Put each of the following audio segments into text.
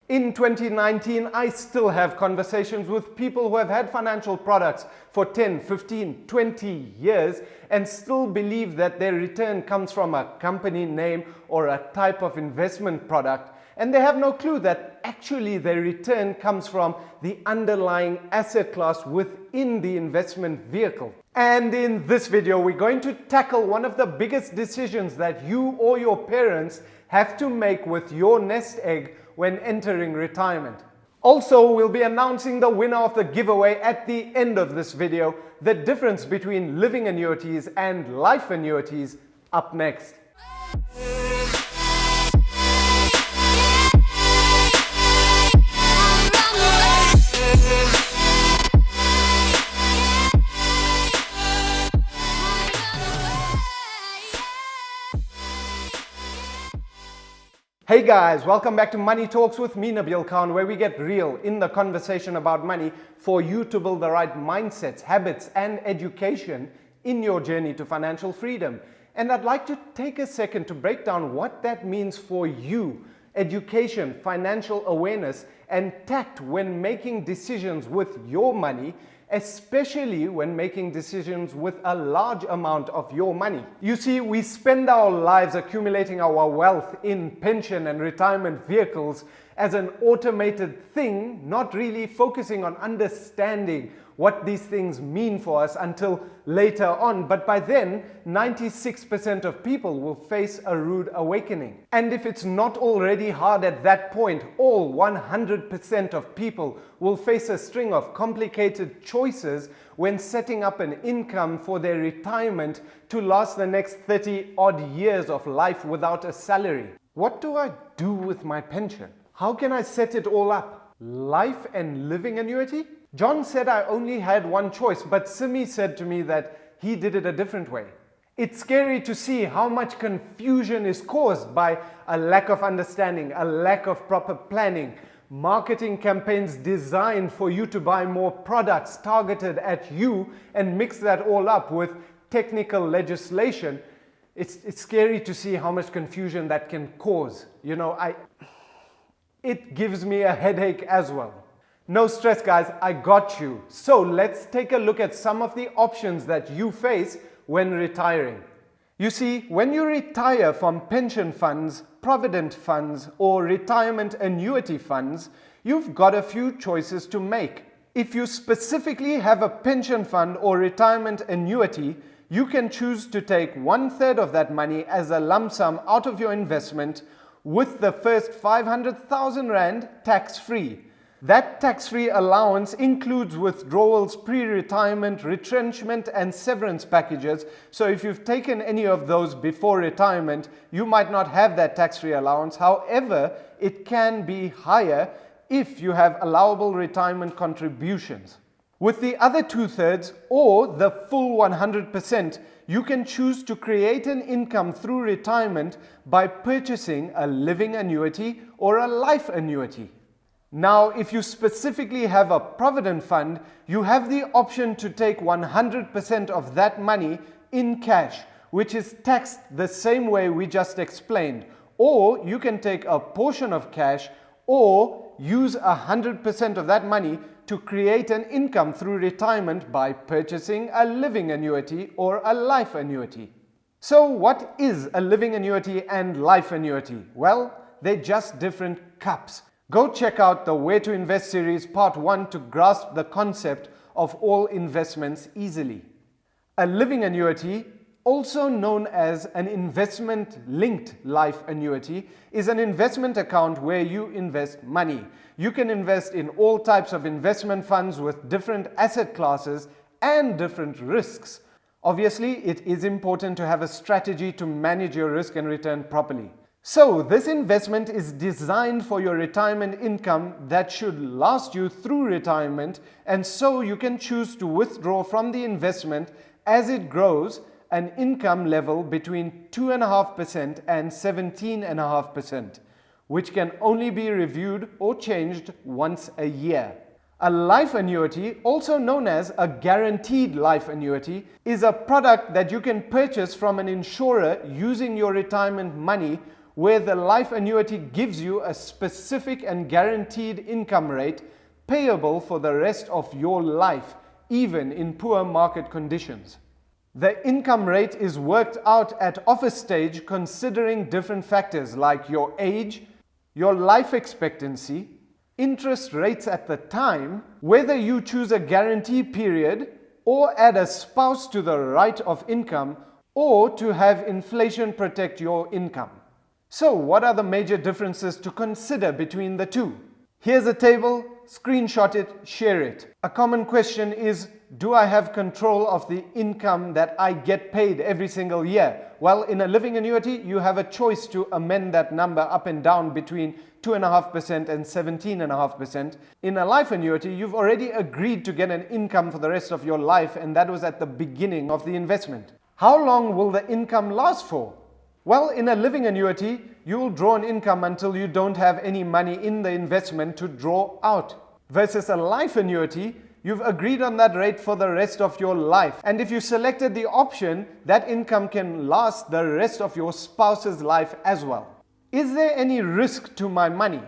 In 2019, I still have conversations with people who have had financial products for 10, 15, 20 years and still believe that their return comes from a company name or a type of investment product. And they have no clue that actually their return comes from the underlying asset class within the investment vehicle. And in this video, we're going to tackle one of the biggest decisions that you or your parents have to make with your nest egg when entering retirement. Also, we'll be announcing the winner of the giveaway at the end of this video. The difference between living annuities and life annuities up next. Hey guys, welcome back to Money Talks with me, Nabeel Khan, where we get real in the conversation about money for you to build the right mindsets, habits, and education in your journey to financial freedom. And I'd like to take a second to break down what that means for you. Education, financial awareness, and tact when making decisions with your money, especially when making decisions with a large amount of your money. You see, we spend our lives accumulating our wealth in pension and retirement vehicles as an automated thing, not really focusing on understanding what these things mean for us until later on. But by then, 96% of people will face a rude awakening. And if it's not already hard at that point, all 100% of people will face a string of complicated choices when setting up an income for their retirement to last the next 30 odd years of life without a salary. What do I do with my pension? How can I set it all up? Life and living annuity? John said I only had one choice, but Simi said to me that he did it a different way. It's scary to see how much confusion is caused by a lack of understanding, a lack of proper planning, marketing campaigns designed for you to buy more products targeted at you and mix that all up with technical legislation. It's scary to see how much confusion that can cause. You know, it gives me a headache as well. No stress, guys, I got you. So let's take a look at some of the options that you face when retiring. You see, when you retire from pension funds, provident funds, or retirement annuity funds, you've got a few choices to make. If you specifically have a pension fund or retirement annuity, you can choose to take 1/3 of that money as a lump sum out of your investment with the first 500,000 Rand tax-free. That tax-free allowance includes withdrawals, pre-retirement, retrenchment, and severance packages. So if you've taken any of those before retirement, you might not have that tax-free allowance. However, it can be higher if you have allowable retirement contributions. With the other 2/3 or the full 100%, you can choose to create an income through retirement by purchasing a living annuity or a life annuity. Now, if you specifically have a provident fund, you have the option to take 100% of that money in cash, which is taxed the same way we just explained. Or you can take a portion of cash or use 100% of that money to create an income through retirement by purchasing a living annuity or a life annuity. So what is a living annuity and life annuity? Well, they're just different cups. Go check out the Where to Invest series part 1 to grasp the concept of all investments easily. A living annuity, also known as an investment-linked life annuity, is an investment account where you invest money. You can invest in all types of investment funds with different asset classes and different risks. Obviously, it is important to have a strategy to manage your risk and return properly. So this investment is designed for your retirement income that should last you through retirement, and so you can choose to withdraw from the investment as it grows an income level between 2.5% and 17.5%, which can only be reviewed or changed once a year. A life annuity, also known as a guaranteed life annuity, is a product that you can purchase from an insurer using your retirement money where the life annuity gives you a specific and guaranteed income rate payable for the rest of your life, even in poor market conditions. The income rate is worked out at offer stage considering different factors like your age, your life expectancy, interest rates at the time, whether you choose a guarantee period or add a spouse to the right of income, or to have inflation protect your income. So what are the major differences to consider between the two? Here's a table, screenshot it, share it. A common question is, do I have control of the income that I get paid every single year? Well, in a living annuity, you have a choice to amend that number up and down between 2.5% and 17.5%. In a life annuity, you've already agreed to get an income for the rest of your life, and that was at the beginning of the investment. How long will the income last for? Well, in a living annuity, you'll draw an income until you don't have any money in the investment to draw out. Versus a life annuity, you've agreed on that rate for the rest of your life. And if you selected the option, that income can last the rest of your spouse's life as well. Is there any risk to my money?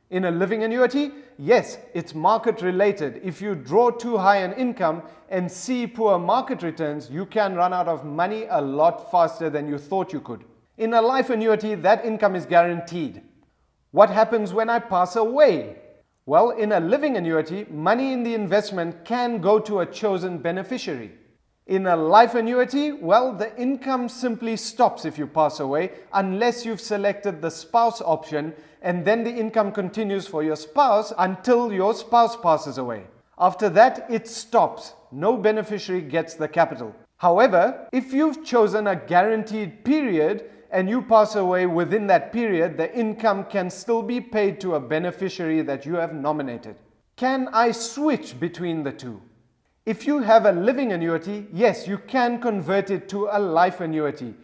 In a living annuity, yes, it's market related. If you draw too high an income and see poor market returns, you can run out of money a lot faster than you thought you could. In a life annuity, that income is guaranteed. What happens when I pass away? Well, in a living annuity, money in the investment can go to a chosen beneficiary. In a life annuity, well, the income simply stops if you pass away unless you've selected the spouse option, and then the income continues for your spouse until your spouse passes away. After that, it stops. No beneficiary gets the capital. However, if you've chosen a guaranteed period and you pass away within that period, the income can still be paid to a beneficiary that you have nominated. Can I switch between the two? If you have a living annuity, yes, you can convert it to a life annuity.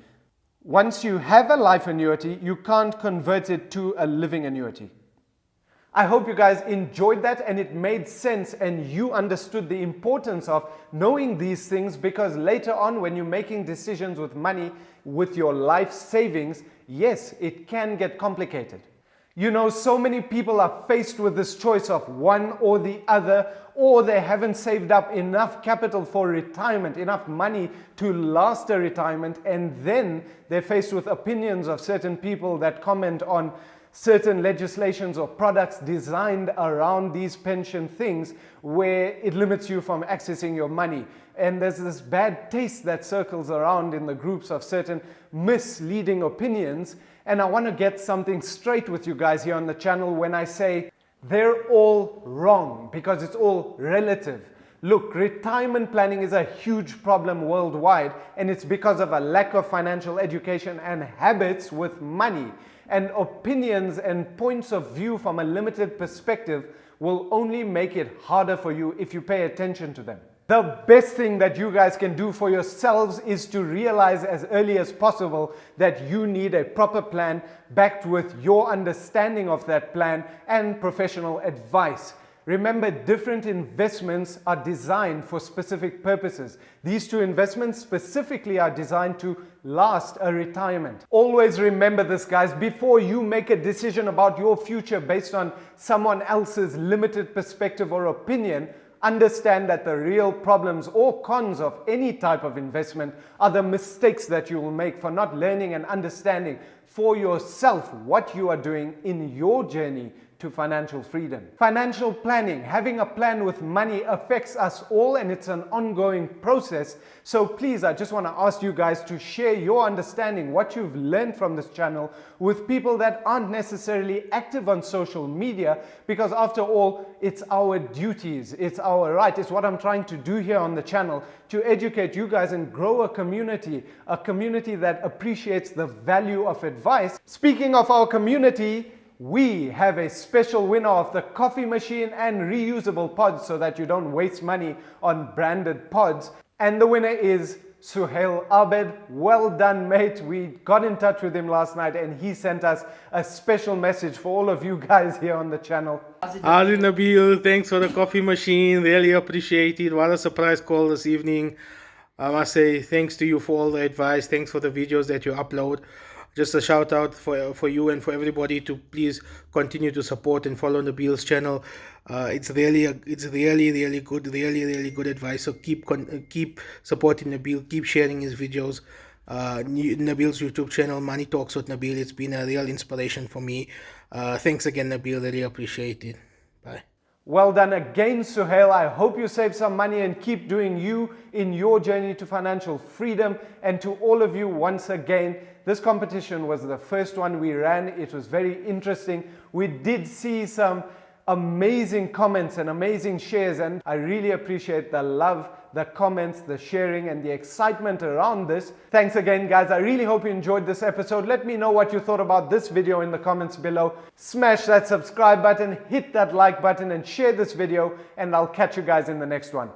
Once you have a life annuity, you can't convert it to a living annuity. I hope you guys enjoyed that and it made sense and you understood the importance of knowing these things, because later on when you're making decisions with money, with your life savings, yes, it can get complicated. You know, so many people are faced with this choice of one or the other, or they haven't saved up enough capital for retirement, enough money to last a retirement, and then they're faced with opinions of certain people that comment on certain legislations or products designed around these pension things where it limits you from accessing your money. And there's this bad taste that circles around in the groups of certain misleading opinions. And I want to get something straight with you guys here on the channel when I say they're all wrong, because it's all relative. Look, retirement planning is a huge problem worldwide, and it's because of a lack of financial education and habits with money. And opinions and points of view from a limited perspective will only make it harder for you if you pay attention to them. The best thing that you guys can do for yourselves is to realize as early as possible that you need a proper plan backed with your understanding of that plan and professional advice. Remember, different investments are designed for specific purposes. These two investments specifically are designed to last a retirement. Always remember this, guys. Before you make a decision about your future based on someone else's limited perspective or opinion, understand that the real problems or cons of any type of investment are the mistakes that you will make for not learning and understanding for yourself what you are doing in your journey to financial freedom. Financial planning, having a plan with money, affects us all, and it's an ongoing process. So please, I just want to ask you guys to share your understanding, what you've learned from this channel, with people that aren't necessarily active on social media, because after all, it's our duties, it's our right, it's what I'm trying to do here on the channel, to educate you guys and grow a community that appreciates the value of advice. Speaking of our community, we have a special winner of the coffee machine and reusable pods so that you don't waste money on branded pods. And the winner is Suhail Abed. Well done, mate. We got in touch with him last night and he sent us a special message for all of you guys here on the channel. Howdy, Nabeel. Thanks for the coffee machine. Really appreciate it. What a surprise call this evening. I must say thanks to you for all the advice. Thanks for the videos that you upload. just a shout out for you and for everybody to please continue to support and follow Nabeel's channel. It's really really good advice. So keep supporting Nabeel, keep sharing his videos. Nabeel's YouTube channel, Money Talks with Nabeel. It's been a real inspiration for me. Thanks again, Nabeel. Really appreciate it. Bye. Well done again, Suhail. I hope you save some money and keep doing you in your journey to financial freedom. And to all of you, once again, this competition was the first one we ran. It was very interesting. We did see some amazing comments and amazing shares, and I really appreciate the love, the comments, the sharing, and the excitement around this. Thanks again, guys. I really hope you enjoyed this episode. Let me know what you thought about this video in the comments below. Smash that subscribe button, hit that like button, and share this video, and I'll catch you guys in the next one.